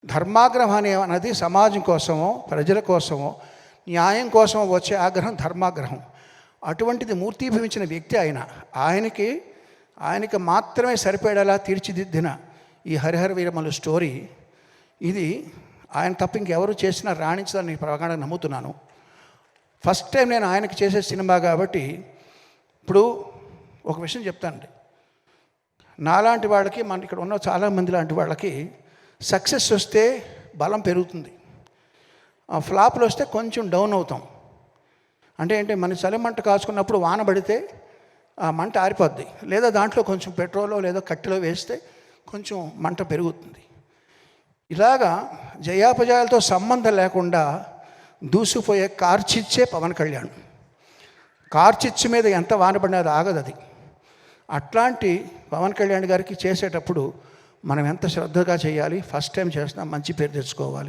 ధర్మాగ్రహం అనేది సమాజం కోసమో ప్రజల కోసమో న్యాయం కోసమో వచ్చే ఆగ్రహం ధర్మాగ్రహం. అటువంటిది మూర్తీభవించిన వ్యక్తి ఆయనకి మాత్రమే సరిపడేలా తీర్చిదిద్దిన ఈ హరిహర వీరమల్లు స్టోరీ ఇది ఆయన తప్ప ఇంకెవరు చేసినా రాణించదని ప్రగాఢంగా నమ్ముతున్నాను. ఫస్ట్ టైం నేను ఆయనకి చేసే సినిమా కాబట్టి ఇప్పుడు ఒక విషయం చెప్తానండి. నాలాంటి వాళ్ళకి మన ఇక్కడ ఉన్న చాలామంది లాంటి వాళ్ళకి సక్సెస్ వస్తే బలం పెరుగుతుంది, ఫ్లాప్లు వస్తే కొంచెం డౌన్ అవుతాం. అంటే ఏంటి, మన చలిమంట కాచుకున్నప్పుడు వాన పడితే ఆ మంట ఆరిపోద్ది, లేదా దాంట్లో కొంచెం పెట్రోలో లేదా కట్టెలో వేస్తే కొంచెం మంట పెరుగుతుంది. ఇలాగా జయాపజయాలతో సంబంధం లేకుండా దూసిపోయే కార్చిచ్చే పవన్ కళ్యాణ్. కార్చిచ్చు మీద ఎంత వాన పడినా అది ఆగదు. అది అట్లాంటి పవన్ కళ్యాణ్ గారికి చేసేటప్పుడు మనం ఎంత శ్రద్ధగా చేయాలి, ఫస్ట్ టైం చేస్తున్నాం మంచి పేరు తెచ్చుకోవాలి.